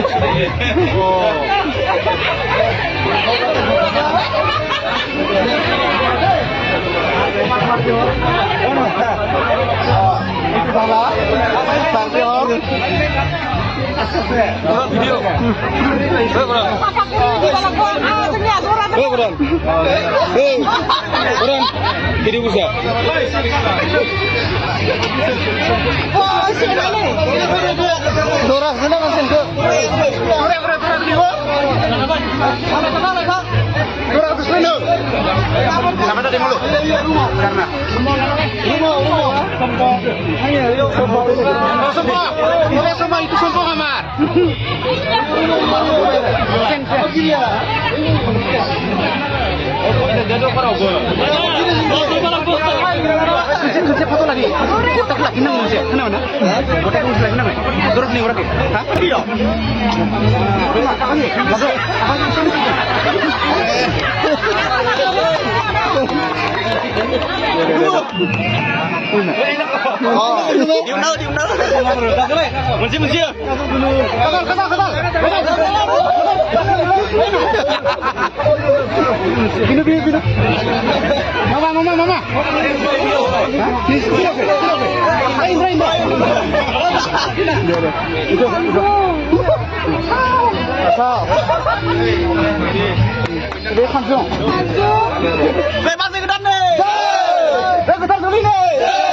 Itu salah. Champion. Video. Buran. Buran. Video bisa. Oh, sini. Dorang sana masih ke. Dorang video. Dorang ke sana. Sama tadi mulu. Karena rumah. Semua itu semua kamar. Foto lagi. Foto lagi nang sih. Kenapa? Foto lagi nang. Terus nih orang. Hah? Iya. Diundang. Menci. Katal. Bino. Mama. Itu. Asal. Dia kanjong. Bebas ke dan nih. Bebas ke sini nih.